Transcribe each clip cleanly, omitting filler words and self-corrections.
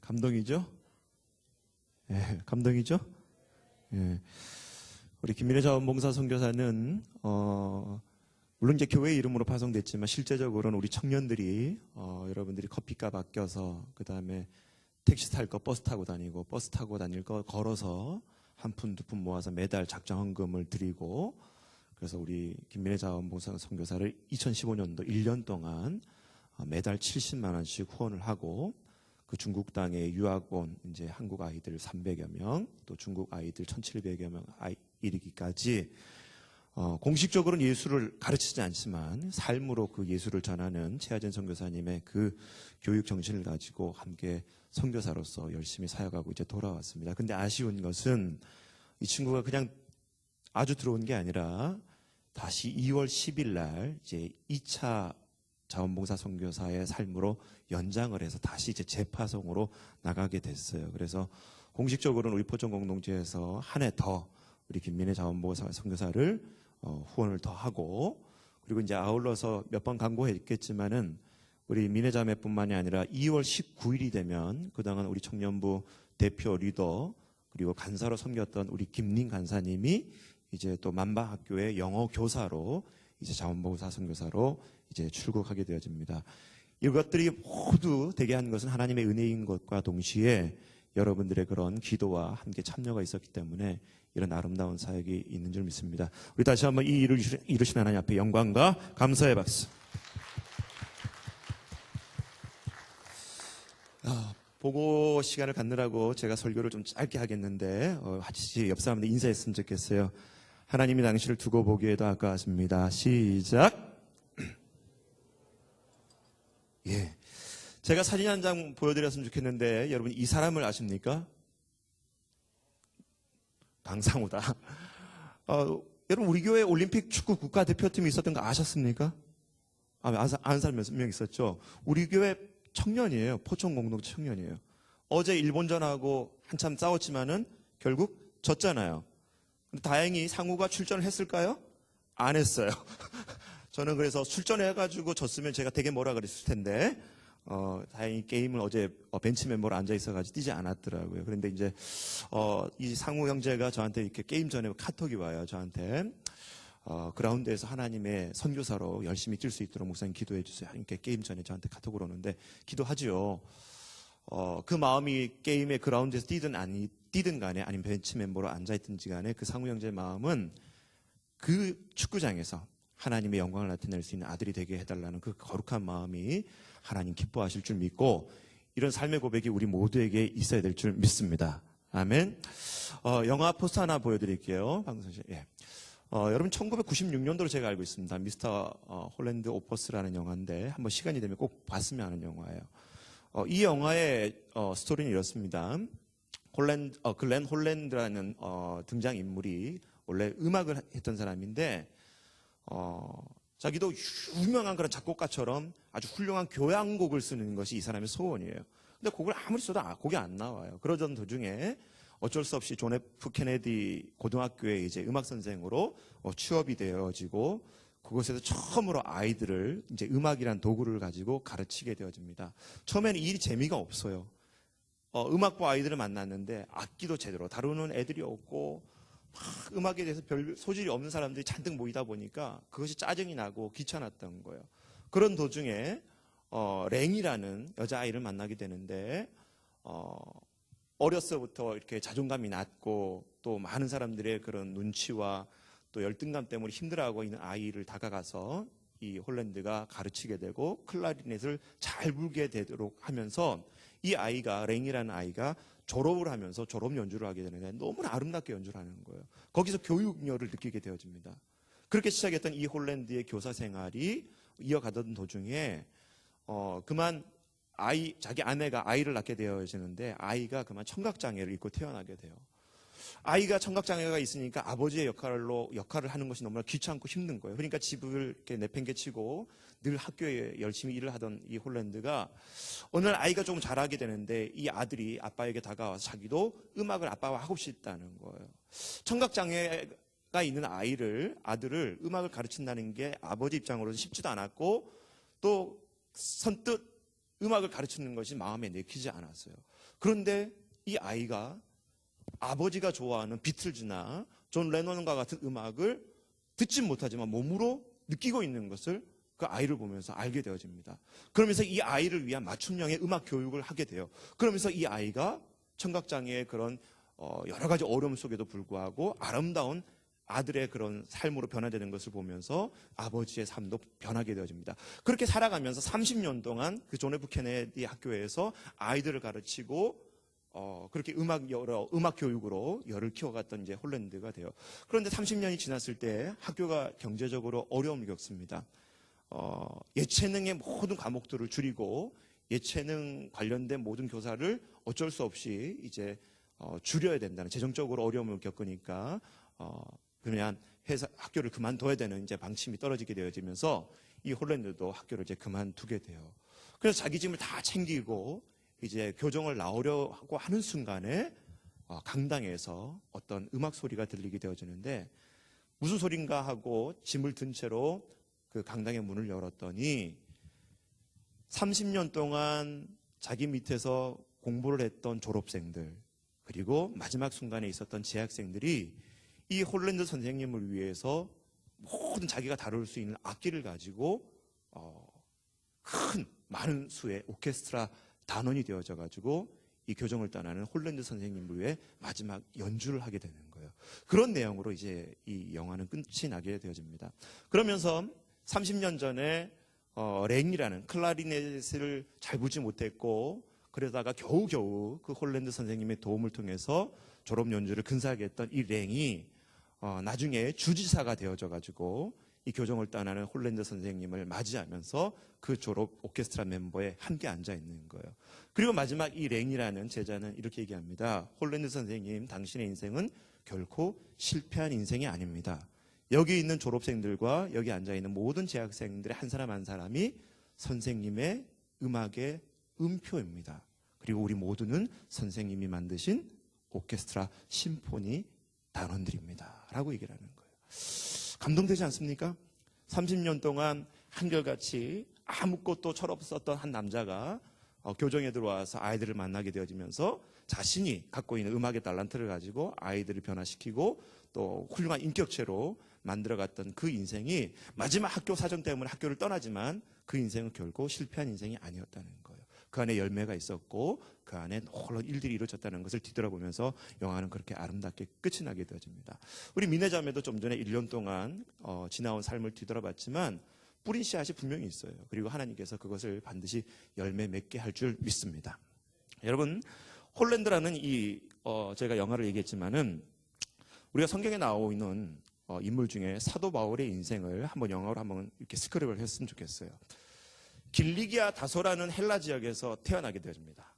감동이죠? 예, 감동이죠? 예. 우리 김민혜 자원봉사 선교사는 물론 이제 교회 이름으로 파송됐지만 실제적으로는 우리 청년들이 여러분들이 커피값 아껴서 그 다음에 택시 탈 거 버스 타고 다니고 버스 타고 다닐 거 걸어서 한 푼 두 푼 모아서 매달 작정 헌금을 드리고 그래서 우리 김민혜 자원봉사 선교사를 2015년도 1년 동안 매달 70만 원씩 후원을 하고 그 중국 땅에 유학 온 이제 한국 아이들 300여 명, 또 중국 아이들 1,700여 명 이르기까지 공식적으로는 예수를 가르치지 않지만 삶으로 그 예수를 전하는 최하진 선교사님의 그 교육 정신을 가지고 함께 선교사로서 열심히 사역하고 이제 돌아왔습니다. 근데 아쉬운 것은 이 친구가 그냥 아주 들어온 게 아니라 다시 2월 10일 날 이제 2차 자원봉사 선교사의 삶으로 연장을 해서 다시 이제 재파송으로 나가게 됐어요. 그래서 공식적으로는 우리 포천 공동체에서 한 해 더 우리 김민혜 자원봉사 선교사를 후원을 더 하고 그리고 이제 아울러서 몇 번 강구했겠지만은 우리 민혜 자매뿐만이 아니라 2월 19일이 되면 그동안 우리 청년부 대표 리더 그리고 간사로 섬겼던 우리 김린 간사님이 이제 또 만바학교의 영어 교사로 이제 자원봉사 선교사로 이제 출국하게 되어집니다. 이것들이 모두 되게 한 것은 하나님의 은혜인 것과 동시에 여러분들의 그런 기도와 함께 참여가 있었기 때문에 이런 아름다운 사역이 있는 줄 믿습니다. 우리 다시 한번 이 일을 이루신 하나님 앞에 영광과 감사의 박수. 보고 시간을 갖느라고 제가 설교를 좀 짧게 하겠는데 같이 옆 사람들 인사했으면 좋겠어요. 하나님이 당신을 두고 보기에도 아까웠습니다. 시작. 예, 제가 사진 한 장 보여드렸으면 좋겠는데 여러분 이 사람을 아십니까? 강상우다. 여러분 우리 교회 올림픽 축구 국가대표팀이 있었던 거 아셨습니까? 아는 사람 몇 명 있었죠. 우리 교회 청년이에요. 포천 공동체 청년이에요. 어제 일본전하고 한참 싸웠지만은 결국 졌잖아요. 근데 다행히 상우가 출전을 했을까요? 안 했어요. 저는 그래서 출전해가지고 졌으면 제가 되게 뭐라 그랬을 텐데 다행히 게임을 어제 벤치 멤버로 앉아 있어가지고 뛰지 않았더라고요. 그런데 이제 이 상우 형제가 저한테 이렇게 게임 전에 카톡이 와요. 저한테 그라운드에서 하나님의 선교사로 열심히 뛸 수 있도록 목사님 기도해 주세요. 이렇게 게임 전에 저한테 카톡으로 오는데 기도하지요. 그 마음이 게임의 그라운드에서 뛰든 간에 아니면 벤치 멤버로 앉아 있든지 간에 그 상우 형제의 마음은 그 축구장에서 하나님의 영광을 나타낼 수 있는 아들이 되게 해달라는 그 거룩한 마음이 하나님 기뻐하실 줄 믿고 이런 삶의 고백이 우리 모두에게 있어야 될 줄 믿습니다. 아멘. 영화 포스터 하나 보여드릴게요. 방송실. 예. 여러분 1996년도로 제가 알고 있습니다. 미스터 홀랜드 오퍼스라는 영화인데 한번 시간이 되면 꼭 봤으면 하는 영화예요. 이 영화의 스토리는 이렇습니다. 글렌 홀랜드라는 등장인물이 원래 음악을 했던 사람인데 자기도 유명한 그런 작곡가처럼 아주 훌륭한 교향곡을 쓰는 것이 이 사람의 소원이에요. 근데 곡을 아무리 써도 곡이 안 나와요. 그러던 도중에 어쩔 수 없이 존 F 케네디 고등학교에 이제 음악 선생으로 취업이 되어지고 그곳에서 처음으로 아이들을 이제 음악이란 도구를 가지고 가르치게 되어집니다. 처음에는 이 일이 재미가 없어요. 음악부 아이들을 만났는데 악기도 제대로 다루는 애들이 없고 막 음악에 대해서 별 소질이 없는 사람들이 잔뜩 모이다 보니까 그것이 짜증이 나고 귀찮았던 거예요. 그런 도중에 랭이라는 여자아이를 만나게 되는데 어렸서부터 이렇게 자존감이 낮고 또 많은 사람들의 그런 눈치와 또 열등감 때문에 힘들어하고 있는 아이를 다가가서 이 홀랜드가 가르치게 되고 클라리넷을 잘 불게 되도록 하면서 이 아이가 랭이라는 아이가 졸업을 하면서 졸업 연주를 하게 되는데 너무나 아름답게 연주를 하는 거예요. 거기서 교육열을 느끼게 되어집니다. 그렇게 시작했던 이 홀랜드의 교사 생활이 이어가던 도중에 그만 자기 아내가 아이를 낳게 되어지는데 아이가 그만 청각장애를 입고 태어나게 돼요. 아이가 청각장애가 있으니까 아버지의 역할을 하는 것이 너무나 귀찮고 힘든 거예요. 그러니까 집을 이렇게 내팽개치고 늘 학교에 열심히 일을 하던 이 홀랜드가 어느 날 아이가 조금 자라게 되는데 이 아들이 아빠에게 다가와서 자기도 음악을 아빠와 하고 싶다는 거예요. 청각장애가 있는 아들을 음악을 가르친다는 게 아버지 입장으로서 쉽지도 않았고 또 선뜻 음악을 가르치는 것이 마음에 내키지 않았어요. 그런데 이 아이가 아버지가 좋아하는 비틀즈나 존 레논과 같은 음악을 듣지 못하지만 몸으로 느끼고 있는 것을 그 아이를 보면서 알게 되어집니다. 그러면서 이 아이를 위한 맞춤형의 음악 교육을 하게 돼요. 그러면서 이 아이가 청각장애의 그런 여러 가지 어려움 속에도 불구하고 아름다운 아들의 그런 삶으로 변화되는 것을 보면서 아버지의 삶도 변하게 되어집니다. 그렇게 살아가면서 30년 동안 그 존 F 케네디 학교에서 아이들을 가르치고 그렇게 음악 교육으로 열을 키워갔던 이제 홀랜드가 돼요. 그런데 30년이 지났을 때 학교가 경제적으로 어려움을 겪습니다. 예체능의 모든 과목들을 줄이고 예체능 관련된 모든 교사를 어쩔 수 없이 이제 줄여야 된다는 재정적으로 어려움을 겪으니까 그냥 학교를 그만둬야 되는 이제 방침이 떨어지게 되어지면서 이 홀랜드도 학교를 이제 그만두게 돼요. 그래서 자기 짐을 다 챙기고 이제 교정을 나오려고 하는 순간에 강당에서 어떤 음악 소리가 들리게 되어지는데 무슨 소린가 하고 짐을 든 채로 그 강당의 문을 열었더니 30년 동안 자기 밑에서 공부를 했던 졸업생들 그리고 마지막 순간에 있었던 재학생들이 이 홀랜드 선생님을 위해서 모든 자기가 다룰 수 있는 악기를 가지고 많은 수의 오케스트라 단원이 되어져 가지고 이 교정을 떠나는 홀랜드 선생님을 위해 마지막 연주를 하게 되는 거예요. 그런 내용으로 이제 이 영화는 끝이 나게 되어집니다. 그러면서 30년 전에 랭이라는 클라리넷을 잘 부지 못했고 그러다가 겨우겨우 그 홀랜드 선생님의 도움을 통해서 졸업 연주를 근사하게 했던 이 랭이 나중에 주지사가 되어져 가지고 이 교정을 떠나는 홀랜드 선생님을 맞이하면서 그 졸업 오케스트라 멤버에 함께 앉아 있는 거예요. 그리고 마지막 이 랭이라는 제자는 이렇게 얘기합니다. 홀랜드 선생님, 당신의 인생은 결코 실패한 인생이 아닙니다. 여기 있는 졸업생들과 여기 앉아 있는 모든 재학생들의 한 사람 한 사람이 선생님의 음악의 음표입니다. 그리고 우리 모두는 선생님이 만드신 오케스트라 심포니 단원들입니다. 라고 얘기를 하는 거예요. 감동되지 않습니까? 30년 동안 한결같이 아무것도 철없었던 한 남자가 교정에 들어와서 아이들을 만나게 되어지면서 자신이 갖고 있는 음악의 달란트를 가지고 아이들을 변화시키고 또 훌륭한 인격체로 만들어갔던 그 인생이 마지막 학교 사정 때문에 학교를 떠나지만 그 인생은 결코 실패한 인생이 아니었다는 거예요. 그 안에 열매가 있었고 그 안에 놀라운 일들이 이루어졌다는 것을 뒤돌아보면서 영화는 그렇게 아름답게 끝이 나게 되어집니다. 우리 미네자매도 좀 전에 1년 동안 지나온 삶을 뒤돌아봤지만 뿌린 씨앗이 분명히 있어요. 그리고 하나님께서 그것을 반드시 열매 맺게 할 줄 믿습니다. 여러분, 홀랜드라는 제가 영화를 얘기했지만은 우리가 성경에 나오고 있는 인물 중에 사도 바울의 인생을 한번 영화로 한번 이렇게 스크립을 했으면 좋겠어요. 길리기아 다소라는 헬라 지역에서 태어나게 되어집니다.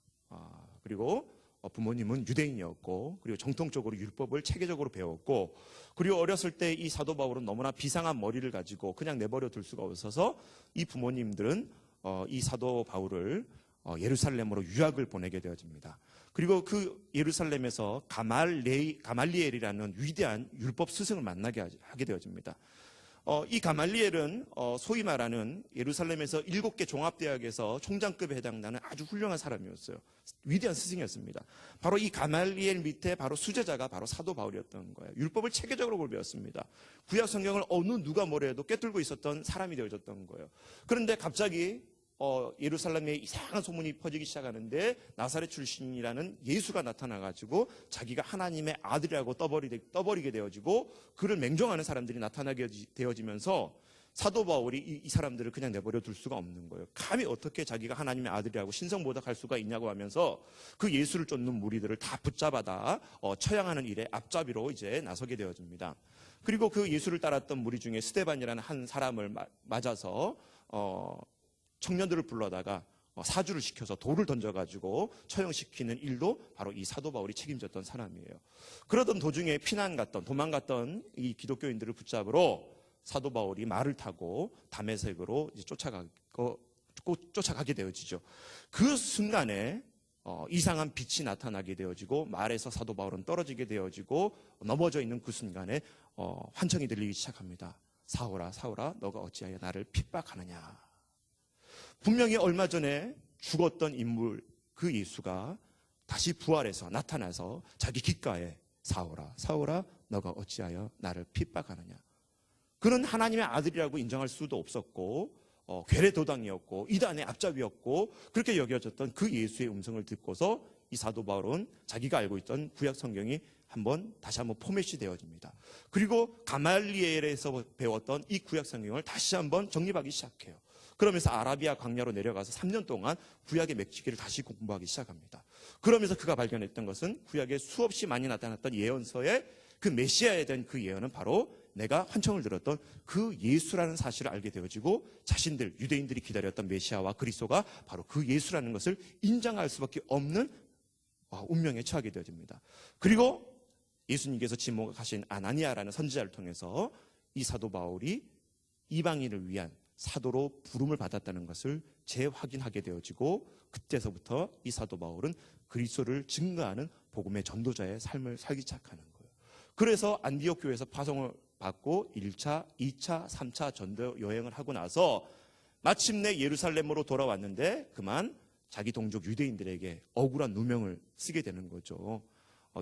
그리고 부모님은 유대인이었고 그리고 정통적으로 율법을 체계적으로 배웠고 그리고 어렸을 때 이 사도 바울은 너무나 비상한 머리를 가지고 그냥 내버려 둘 수가 없어서 이 부모님들은 이 사도 바울을 예루살렘으로 유학을 보내게 되어집니다. 그리고 그 예루살렘에서 가말리엘이라는 위대한 율법 스승을 만나게 하게 되어집니다. 이 가말리엘은 소위 말하는 예루살렘에서 7개 종합대학에서 총장급에 해당하는 아주 훌륭한 사람이었어요. 위대한 스승이었습니다. 바로 이 가말리엘 밑에 바로 수제자가 바로 사도 바울이었던 거예요. 율법을 체계적으로 배웠습니다. 구약 성경을 어느 누가 뭐래도 꿰뚫고 있었던 사람이 되어졌던 거예요. 그런데 갑자기 예루살렘에 이상한 소문이 퍼지기 시작하는데 나사렛 출신이라는 예수가 나타나가지고 자기가 하나님의 아들이라고 떠버리게 되어지고 그를 맹종하는 사람들이 나타나게 되어지면서 사도 바울이 이 사람들을 그냥 내버려 둘 수가 없는 거예요. 감히 어떻게 자기가 하나님의 아들이라고 신성모독할 수가 있냐고 하면서 그 예수를 쫓는 무리들을 다 붙잡아다 처형하는 일에 앞잡이로 이제 나서게 되어집니다. 그리고 그 예수를 따랐던 무리 중에 스데반이라는 한 사람을 맞아서 청년들을 불러다가 사주를 시켜서 돌을 던져가지고 처형시키는 일도 바로 이 사도 바울이 책임졌던 사람이에요. 그러던 도중에 도망갔던 이 기독교인들을 붙잡으러 사도 바울이 말을 타고 다메섹으로 이제 쫓아가게 되어지죠. 그 순간에 이상한 빛이 나타나게 되어지고 말에서 사도 바울은 떨어지게 되어지고 넘어져 있는 그 순간에 환청이 들리기 시작합니다. 사울아, 사울아, 너가 어찌하여 나를 핍박하느냐. 분명히 얼마 전에 죽었던 인물 그 예수가 다시 부활해서 나타나서 자기 귓가에 사울아 사울아 너가 어찌하여 나를 핍박하느냐. 그는 하나님의 아들이라고 인정할 수도 없었고 괴뢰도당이었고 이단의 앞잡이였고 그렇게 여겨졌던 그 예수의 음성을 듣고서 이 사도 바울은 자기가 알고 있던 구약 성경이 다시 한번 포맷이 되어집니다. 그리고 가말리엘에서 배웠던 이 구약 성경을 다시 한번 정립하기 시작해요. 그러면서 아라비아 광야로 내려가서 3년 동안 구약의 맺히기를 다시 공부하기 시작합니다. 그러면서 그가 발견했던 것은 구약에 수없이 많이 나타났던 예언서에 그 메시아에 대한 그 예언은 바로 내가 환청을 들었던 그 예수라는 사실을 알게 되어지고 자신들 유대인들이 기다렸던 메시아와 그리스도가 바로 그 예수라는 것을 인정할 수밖에 없는 운명에 처하게 되어집니다. 그리고 예수님께서 지목하신 아나니아라는 선지자를 통해서 이 사도 바울이 이방인을 위한 사도로 부름을 받았다는 것을 재확인하게 되어지고 그때서부터 이 사도 바울은 그리스도를 증거하는 복음의 전도자의 삶을 살기 시작하는 거예요. 그래서 안디옥 교회에서 파송을 받고 1차, 2차, 3차 전도 여행을 하고 나서 마침내 예루살렘으로 돌아왔는데 그만 자기 동족 유대인들에게 억울한 누명을 쓰게 되는 거죠.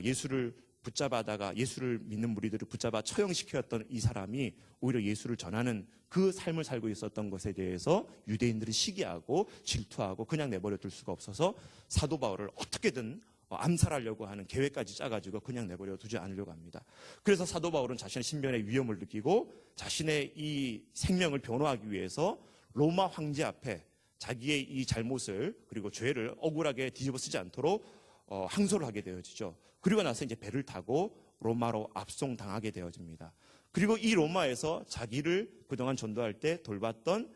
예수를 믿는 무리들을 붙잡아 처형시켰던 이 사람이 오히려 예수를 전하는 그 삶을 살고 있었던 것에 대해서 유대인들이 시기하고 질투하고 그냥 내버려 둘 수가 없어서 사도 바울을 어떻게든 암살하려고 하는 계획까지 짜가지고 그냥 내버려 두지 않으려고 합니다. 그래서 사도 바울은 자신의 신변의 위험을 느끼고 자신의 이 생명을 변호하기 위해서 로마 황제 앞에 자기의 이 잘못을 그리고 죄를 억울하게 뒤집어 쓰지 않도록 항소를 하게 되어지죠. 그리고 나서 이제 배를 타고 로마로 압송당하게 되어집니다. 그리고 이 로마에서 자기를 그동안 전도할 때 돌봤던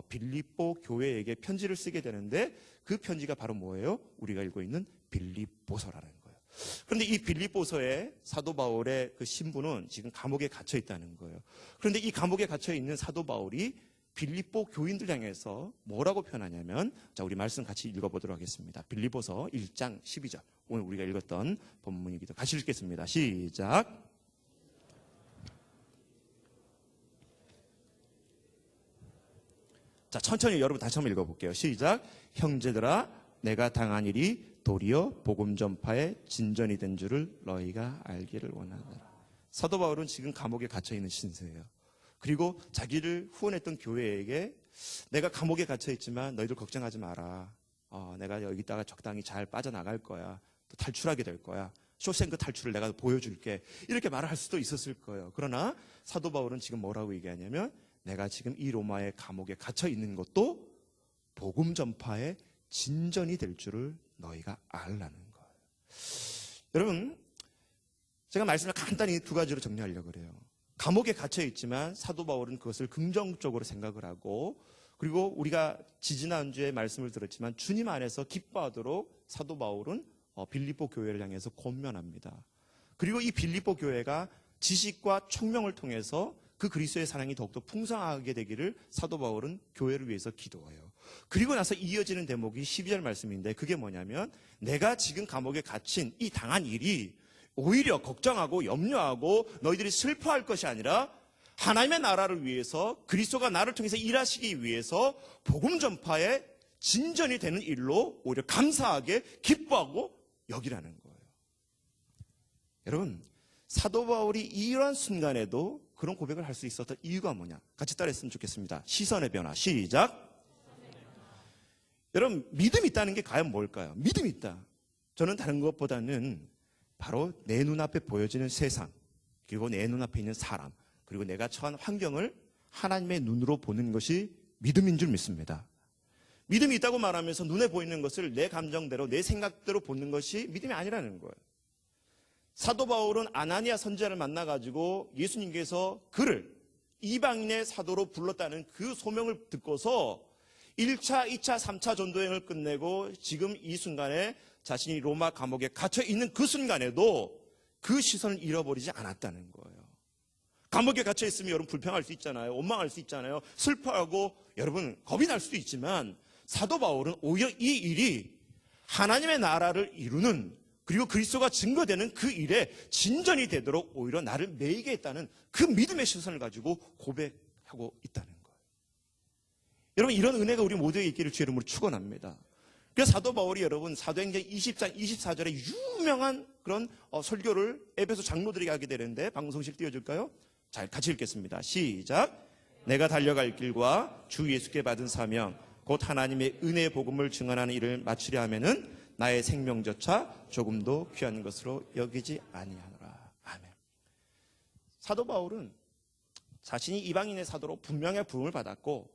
빌립보 교회에게 편지를 쓰게 되는데 그 편지가 바로 뭐예요? 우리가 읽고 있는 빌립보서라는 거예요. 그런데 이 빌립보서의 사도 바울의 그 신부는 지금 감옥에 갇혀 있다는 거예요. 그런데 이 감옥에 갇혀 있는 사도 바울이 빌립보 교인들 향해서 뭐라고 표현하냐면 자 우리 말씀 같이 읽어보도록 하겠습니다. 빌립보서 1장 12절 오늘 우리가 읽었던 본문이기도 같이 읽겠습니다. 시작. 자 천천히 여러분 다시 한번 읽어볼게요. 시작. 형제들아 내가 당한 일이 도리어 복음 전파의 진전이 된 줄을 너희가 알기를 원하노라. 사도 바울은 지금 감옥에 갇혀 있는 신세예요. 그리고 자기를 후원했던 교회에게 내가 감옥에 갇혀 있지만 너희들 걱정하지 마라. 내가 여기다가 적당히 잘 빠져나갈 거야. 또 탈출하게 될 거야. 쇼생크 탈출을 내가 보여줄게. 이렇게 말을 할 수도 있었을 거예요. 그러나 사도 바울은 지금 뭐라고 얘기하냐면 내가 지금 이 로마의 감옥에 갇혀 있는 것도 복음 전파의 진전이 될 줄을 너희가 알라는 거예요. 여러분 제가 말씀을 간단히 두 가지로 정리하려고 그래요. 감옥에 갇혀 있지만 사도 바울은 그것을 긍정적으로 생각을 하고 그리고 우리가 지지난주에 말씀을 들었지만 주님 안에서 기뻐하도록 사도 바울은 빌립보 교회를 향해서 권면합니다. 그리고 이 빌립보 교회가 지식과 총명을 통해서 그 그리스도의 사랑이 더욱더 풍성하게 되기를 사도 바울은 교회를 위해서 기도해요. 그리고 나서 이어지는 대목이 12절 말씀인데 그게 뭐냐면 내가 지금 감옥에 갇힌 이 당한 일이 오히려 걱정하고 염려하고 너희들이 슬퍼할 것이 아니라 하나님의 나라를 위해서 그리스도가 나를 통해서 일하시기 위해서 복음 전파의 진전이 되는 일로 오히려 감사하게 기뻐하고 여기라는 거예요. 여러분 사도 바울이 이러한 순간에도 그런 고백을 할 수 있었던 이유가 뭐냐? 같이 따라했으면 좋겠습니다. 시선의 변화 시작. 여러분 믿음이 있다는 게 과연 뭘까요? 믿음이 있다. 저는 다른 것보다는 바로 내 눈앞에 보여지는 세상 그리고 내 눈앞에 있는 사람 그리고 내가 처한 환경을 하나님의 눈으로 보는 것이 믿음인 줄 믿습니다. 믿음이 있다고 말하면서 눈에 보이는 것을 내 감정대로 내 생각대로 보는 것이 믿음이 아니라는 거예요. 사도 바울은 아나니아 선지자를 만나가지고 예수님께서 그를 이방인의 사도로 불렀다는 그 소명을 듣고서 1차, 2차, 3차 전도여행을 끝내고 지금 이 순간에 자신이 로마 감옥에 갇혀 있는 그 순간에도 그 시선을 잃어버리지 않았다는 거예요. 감옥에 갇혀 있으면 여러분 불평할 수 있잖아요. 원망할 수 있잖아요. 슬퍼하고 여러분 겁이 날 수도 있지만 사도 바울은 오히려 이 일이 하나님의 나라를 이루는 그리고 그리스도가 증거되는 그 일에 진전이 되도록 오히려 나를 매이게 했다는 그 믿음의 시선을 가지고 고백하고 있다는 거예요. 여러분 이런 은혜가 우리 모두에게 있기를 주의 이름으로 축원합니다. 그래서 사도 바울이 여러분 사도행전 20장 24절에 유명한 그런 설교를 에베소 장로들에게 하게 되는데 방송실 띄워줄까요? 자, 같이 읽겠습니다. 시작. 내가 달려갈 길과 주 예수께 받은 사명 곧 하나님의 은혜의 복음을 증언하는 일을 마치려 하면은 나의 생명조차 조금도 귀한 것으로 여기지 아니하노라. 아멘. 사도 바울은 자신이 이방인의 사도로 분명히 부름을 받았고,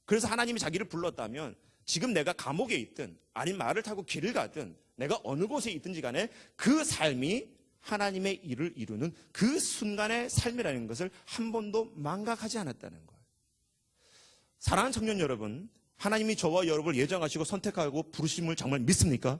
그래서 하나님이 자기를 불렀다면 지금 내가 감옥에 있든 아니면 말을 타고 길을 가든 내가 어느 곳에 있든지 간에 그 삶이 하나님의 일을 이루는 그 순간의 삶이라는 것을 한 번도 망각하지 않았다는 거예요. 사랑하는 청년 여러분, 하나님이 저와 여러분을 예정하시고 선택하고 부르심을 정말 믿습니까?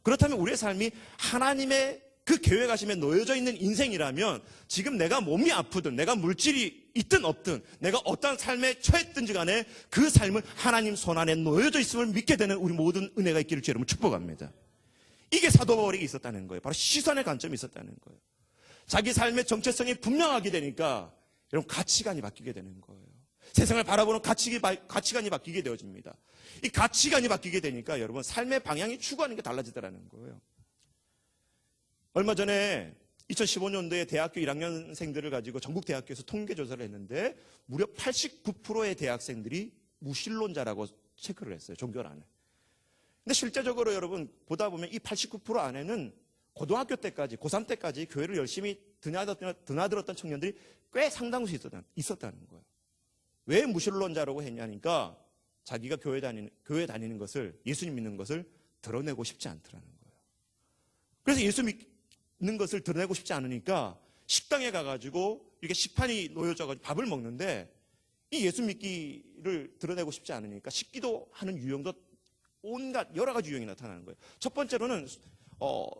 그렇다면 우리의 삶이 하나님의 그 계획하심에 놓여져 있는 인생이라면 지금 내가 몸이 아프든 내가 물질이 있든 없든 내가 어떤 삶에 처했든지 간에 그 삶은 하나님 손안에 놓여져 있음을 믿게 되는 우리 모든 은혜가 있기를 주 여러분 축복합니다. 이게 사도 바울에게 있었다는 거예요. 바로 시선의 관점이 있었다는 거예요. 자기 삶의 정체성이 분명하게 되니까 여러분 가치관이 바뀌게 되는 거예요. 세상을 바라보는 가치관이 바뀌게 되어집니다. 이 가치관이 바뀌게 되니까 여러분 삶의 방향이 추구하는 게 달라지더라는 거예요. 얼마 전에 2015년도에 대학교 1학년생들을 가지고 전국 대학교에서 통계조사를 했는데 무려 89%의 대학생들이 무신론자라고 체크를 했어요. 종교 안에. 근데 실제적으로 여러분 보다 보면 이 89% 안에는 고등학교 때까지, 고3 때까지 교회를 열심히 드나들었던 청년들이 꽤 상당수 있었다는 거예요. 왜 무신론자라고 했냐니까 자기가 교회 다니는 것을, 예수님 믿는 것을 드러내고 싶지 않더라는 거예요. 그래서 예수 믿는 것을 드러내고 싶지 않으니까 식당에 가가지고 이렇게 식판이 놓여져가지고 밥을 먹는데 이 예수 믿기를 드러내고 싶지 않으니까 식기도 하는 유형도 온갖 여러 가지 유형이 나타나는 거예요. 첫 번째로는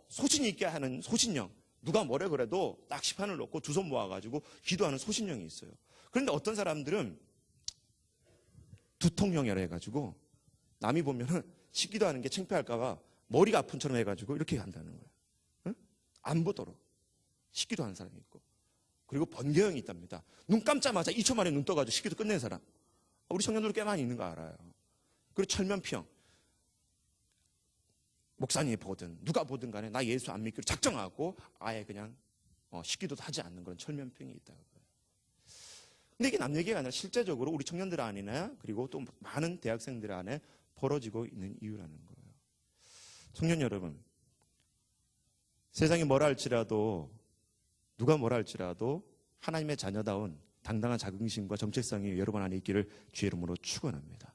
소신 있게 하는 소신형. 누가 뭐래 그래도 딱 식판을 놓고 두 손 모아가지고 기도하는 소신형이 있어요. 그런데 어떤 사람들은 두통형이라 해가지고 남이 보면은 식기도 하는 게 창피할까봐 머리가 아픈처럼 해가지고 이렇게 한다는 거예요. 응? 안 보도록 식기도 하는 사람이 있고, 그리고 번개형이 있답니다. 눈 감자마자 2초 만에 눈 떠가지고 식기도 끝낸 사람. 우리 청년들 꽤 많이 있는 거 알아요. 그리고 철면피형. 목사님이 보든 누가 보든 간에 나 예수 안 믿기로 작정하고 아예 그냥 식기도도 하지 않는 그런 철면병이 있다고. 근데 이게 남 얘기가 아니라 실제적으로 우리 청년들 안이나 그리고 또 많은 대학생들 안에 벌어지고 있는 이유라는 거예요. 청년 여러분, 세상이 뭐라 할지라도 누가 뭐라 할지라도 하나님의 자녀다운 당당한 자긍심과 정체성이 여러분 안에 있기를 주의 이름으로 축원합니다.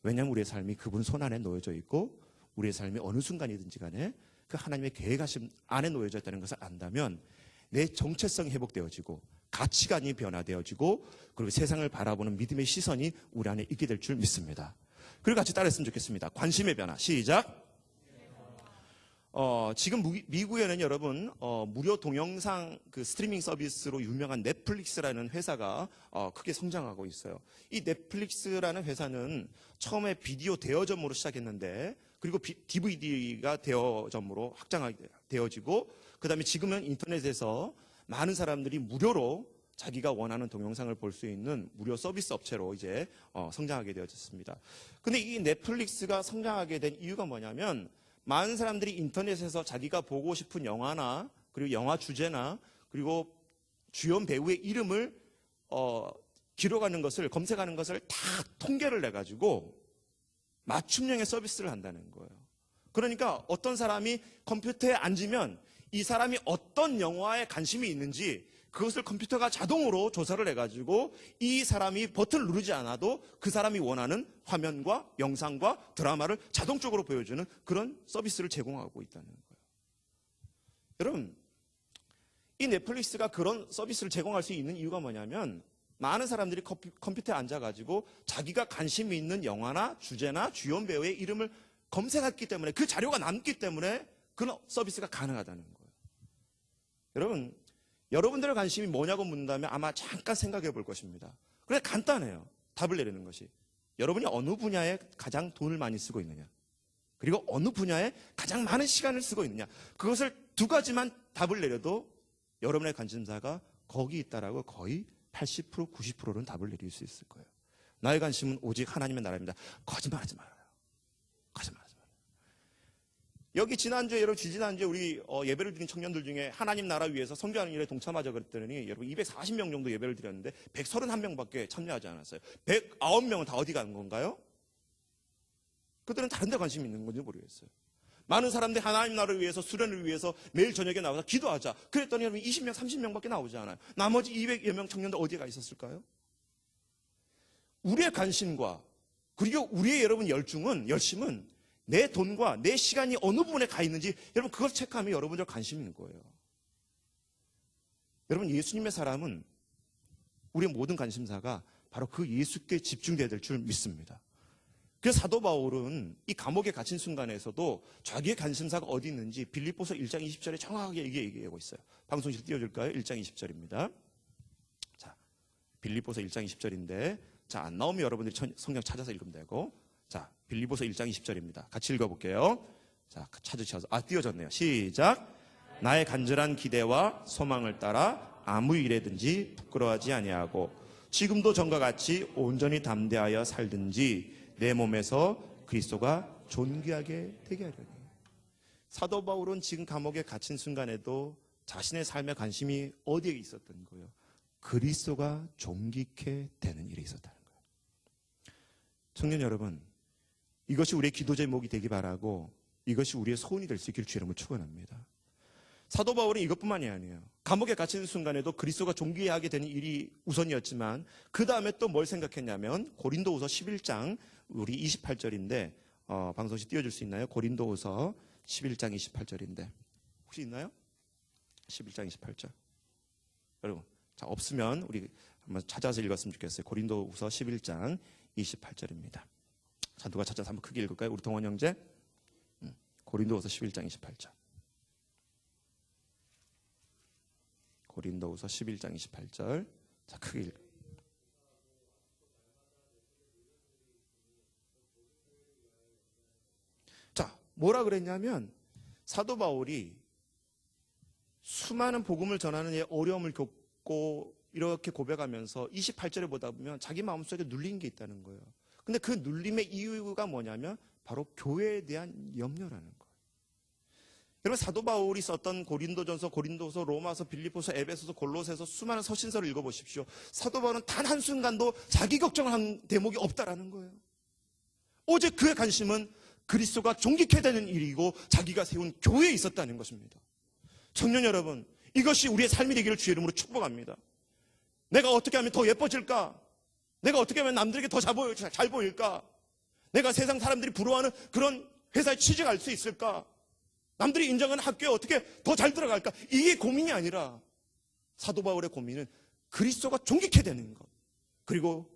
왜냐하면 우리의 삶이 그분 손 안에 놓여져 있고 우리의 삶이 어느 순간이든지 간에 그 하나님의 계획하심 안에 놓여져 있다는 것을 안다면 내 정체성이 회복되어지고 가치관이 변화되어지고 그리고 세상을 바라보는 믿음의 시선이 우리 안에 있게 될 줄 믿습니다. 그리고 같이 따라했으면 좋겠습니다. 관심의 변화. 시작. 지금 미국에는 여러분 무료 동영상 그 스트리밍 서비스로 유명한 넷플릭스라는 회사가 크게 성장하고 있어요. 이 넷플릭스라는 회사는 처음에 비디오 대여점으로 시작했는데 그리고 DVD가 대여점으로 확장하게 되어지고 그다음에 지금은 인터넷에서 많은 사람들이 무료로 자기가 원하는 동영상을 볼 수 있는 무료 서비스 업체로 이제 성장하게 되어졌습니다. 근데 이 넷플릭스가 성장하게 된 이유가 뭐냐면 많은 사람들이 인터넷에서 자기가 보고 싶은 영화나 그리고 영화 주제나 그리고 주연 배우의 이름을 기록하는 것을 검색하는 것을 다 통계를 내가지고 맞춤형의 서비스를 한다는 거예요. 그러니까 어떤 사람이 컴퓨터에 앉으면 이 사람이 어떤 영화에 관심이 있는지 그것을 컴퓨터가 자동으로 조사를 해가지고 이 사람이 버튼을 누르지 않아도 그 사람이 원하는 화면과 영상과 드라마를 자동적으로 보여주는 그런 서비스를 제공하고 있다는 거예요. 여러분, 이 넷플릭스가 그런 서비스를 제공할 수 있는 이유가 뭐냐면 많은 사람들이 컴퓨터에 앉아가지고 자기가 관심이 있는 영화나 주제나 주연 배우의 이름을 검색했기 때문에 그 자료가 남기 때문에 그런 서비스가 가능하다는 거예요. 여러분, 여러분들의 관심이 뭐냐고 묻는다면 아마 잠깐 생각해 볼 것입니다. 그래 간단해요. 답을 내리는 것이. 여러분이 어느 분야에 가장 돈을 많이 쓰고 있느냐. 그리고 어느 분야에 가장 많은 시간을 쓰고 있느냐. 그것을 두 가지만 답을 내려도 여러분의 관심사가 거기 있다라고 거의 80%, 90%는 답을 내릴 수 있을 거예요. 나의 관심은 오직 하나님의 나라입니다. 거짓말하지 말아요. 거짓말하지 말아요. 여기 지난주에 여러분 지난주에 우리 예배를 드린 청년들 중에 하나님 나라 위해서 선교하는 일에 동참하자 그랬더니 여러분 240명 정도 예배를 드렸는데 131명밖에 참여하지 않았어요. 109명은 다 어디 간 건가요? 그들은 다른 데 관심이 있는 건지 모르겠어요. 많은 사람들이 하나님 나라를 위해서 수련을 위해서 매일 저녁에 나와서 기도하자 그랬더니 여러분 20명 30명밖에 나오지 않아요. 나머지 200여 명 청년들 어디에 가 있었을까요? 우리의 관심과 그리고 우리의 여러분 열심은 내 돈과 내 시간이 어느 부분에 가 있는지 여러분 그걸 체크하면 여러분들 관심이 있는 거예요. 여러분 예수님의 사람은 우리의 모든 관심사가 바로 그 예수께 집중돼야 될 줄 믿습니다. 그래서 사도 바울은 이 감옥에 갇힌 순간에서도 자기의 관심사가 어디 있는지 빌립보서 1장 20절에 정확하게 얘기하고 있어요. 방송실 띄워줄까요? 1장 20절입니다. 자, 빌립보서 1장 20절인데 자, 안 나오면 여러분들이 성경 찾아서 읽으면 되고 자, 빌립보서 1장 20절입니다. 같이 읽어볼게요. 자, 찾으셔서 띄워졌네요. 시작. 나의 간절한 기대와 소망을 따라 아무 일에든지 부끄러워하지 아니하고 지금도 전과 같이 온전히 담대하여 살든지 내 몸에서 그리스도가 존귀하게 되게 하려니. 사도 바울은 지금 감옥에 갇힌 순간에도 자신의 삶의 관심이 어디에 있었던 거예요? 그리스도가 존귀케 되는 일에 있었다는 거예요. 청년 여러분, 이것이 우리의 기도 제목이 되기 바라고 이것이 우리의 소원이 될 수 있기를 주의 이름으로 축원합니다. 사도 바울은 이것뿐만이 아니에요. 감옥에 갇힌 순간에도 그리스도가 존귀하게 되는 일이 우선이었지만 그 다음에 또 뭘 생각했냐면 고린도후서 11장 우리 28절인데 방송시 띄워줄 수 있나요? 고린도후서 11장 28절인데 혹시 있나요? 11장 28절 여러분 자 없으면 우리 한번 찾아서 읽었으면 좋겠어요. 고린도후서 11장 28절입니다. 자 누가 찾아서 한번 크게 읽을까요? 우리 동원 형제 고린도후서 11장 28절 고린도후서 11장 28절 자 크게 읽 자 뭐라 그랬냐면 사도 바울이 수많은 복음을 전하는 어려움을 겪고 이렇게 고백하면서 28절에 보다 보면 자기 마음속에 눌린 게 있다는 거예요. 근데 그 눌림의 이유가 뭐냐면 바로 교회에 대한 염려라는 거예요. 여러분 사도 바울이 썼던 고린도전서, 고린도서, 로마서, 빌립보서, 에베소서, 골로새서 수많은 서신서를 읽어보십시오. 사도 바울은 단 한순간도 자기 걱정을 한 대목이 없다라는 거예요. 오직 그의 관심은 그리스도가 존귀케 되는 일이고 자기가 세운 교회에 있었다는 것입니다. 청년 여러분, 이것이 우리의 삶이 되기를 주의 이름으로 축복합니다. 내가 어떻게 하면 더 예뻐질까? 내가 어떻게 하면 남들에게 더 잘 보일까? 내가 세상 사람들이 부러워하는 그런 회사에 취직할 수 있을까? 남들이 인정하는 학교에 어떻게 더 잘 들어갈까? 이게 고민이 아니라 사도 바울의 고민은 그리스도가 존귀케 되는 것. 그리고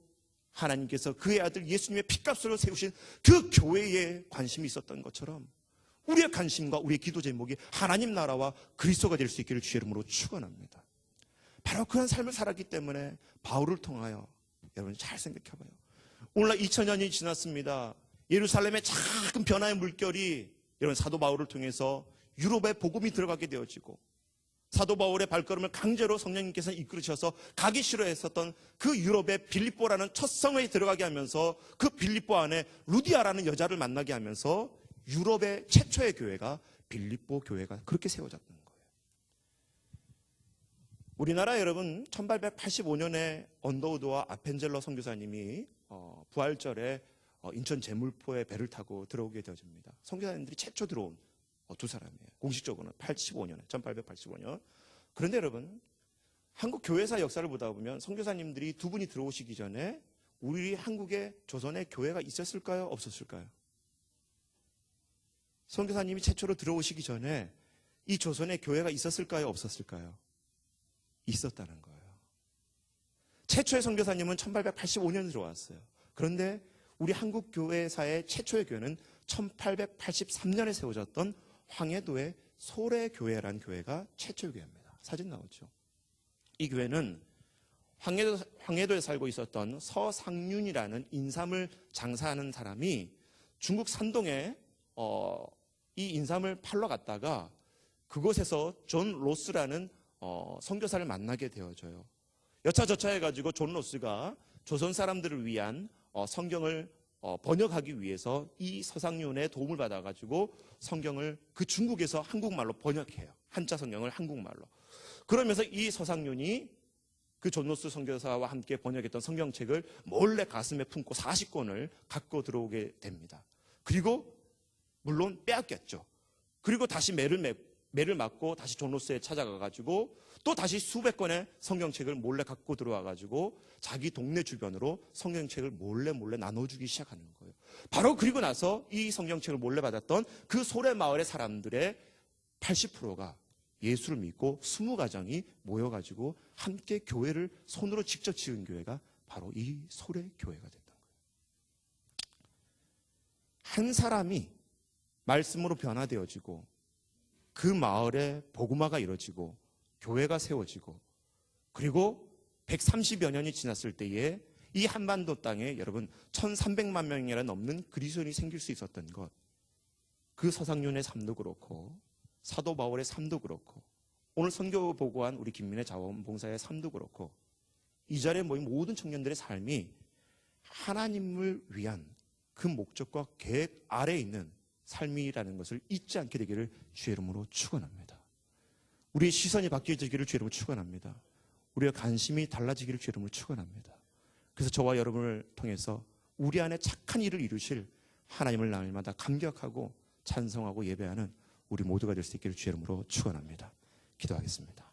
하나님께서 그의 아들 예수님의 피값으로 세우신 그 교회에 관심이 있었던 것처럼 우리의 관심과 우리의 기도 제목이 하나님 나라와 그리스도가 될 수 있기를 주의 이름으로 축원합니다. 바로 그런 삶을 살았기 때문에 바울을 통하여 여러분 잘 생각해봐요. 오늘날 2000년이 지났습니다. 예루살렘의 작은 변화의 물결이 여러분 사도 바울을 통해서 유럽에 복음이 들어가게 되어지고 사도 바울의 발걸음을 강제로 성령님께서 이끌으셔서 가기 싫어했었던 그 유럽의 빌립보라는 첫 성에 들어가게 하면서 그 빌립보 안에 루디아라는 여자를 만나게 하면서 유럽의 최초의 교회가 빌립보 교회가 그렇게 세워졌던 거예요. 우리나라 여러분 1885년에 언더우드와 아펜젤러 선교사님이 부활절에 인천 제물포에 배를 타고 들어오게 되어집니다. 선교사님들이 최초 들어온 두 사람이에요. 공식적으로는 1885년. 그런데 여러분 한국 교회사 역사를 보다 보면 선교사님들이 두 분이 들어오시기 전에 우리 한국에 조선에 교회가 있었을까요? 없었을까요? 선교사님이 최초로 들어오시기 전에 이 조선에 교회가 있었을까요? 없었을까요? 있었다는 거예요. 최초의 선교사님은 1885년에 들어왔어요. 그런데 우리 한국 교회사의 최초의 교회는 1883년에 세워졌던 황해도의 소래교회라는 교회가 최초의 교회입니다. 사진 나오죠. 이 교회는 황해도에 살고 있었던 서상륜이라는 인삼을 장사하는 사람이 중국 산동에 이 인삼을 팔러 갔다가 그곳에서 존 로스라는 선교사를 만나게 되어져요. 여차저차 해가지고 존 로스가 조선 사람들을 위한 성경을 번역하기 위해서 이 서상윤의 도움을 받아가지고 성경을 그 중국에서 한국말로 번역해요. 한자 성경을 한국말로. 그러면서 이 서상윤이 그 존 노스 선교사와 함께 번역했던 성경책을 몰래 가슴에 품고 40권을 갖고 들어오게 됩니다. 그리고 물론 빼앗겼죠. 그리고 다시 매를 맞고 다시 존 노스에 찾아가가지고 또 다시 수백 권의 성경책을 몰래 갖고 들어와가지고 자기 동네 주변으로 성경책을 몰래 나눠주기 시작하는 거예요. 바로 그리고 나서 이 성경책을 몰래 받았던 그 소래 마을의 사람들의 80%가 예수를 믿고 20가정이 모여가지고 함께 교회를 손으로 직접 지은 교회가 바로 이 소래 교회가 됐던 거예요. 한 사람이 말씀으로 변화되어지고 그 마을에 복음화가 이루어지고 교회가 세워지고 그리고 130여 년이 지났을 때에 이 한반도 땅에 여러분 1300만 명이나 넘는 그리스도인이 생길 수 있었던 것, 그 서상윤의 삶도 그렇고 사도 바울의 삶도 그렇고 오늘 선교 보고한 우리 김민혜 자원봉사의 삶도 그렇고 이 자리에 모인 모든 청년들의 삶이 하나님을 위한 그 목적과 계획 아래에 있는 삶이라는 것을 잊지 않게 되기를 주의 이름으로 축원합니다. 우리의 시선이 바뀌어지기를 주의 이름으로 축원합니다. 우리의 관심이 달라지기를 주의 이름으로 축원합니다. 그래서 저와 여러분을 통해서 우리 안에 착한 일을 이루실 하나님을 날마다 감격하고 찬송하고 예배하는 우리 모두가 될 수 있기를 주의 이름으로 축원합니다. 기도하겠습니다.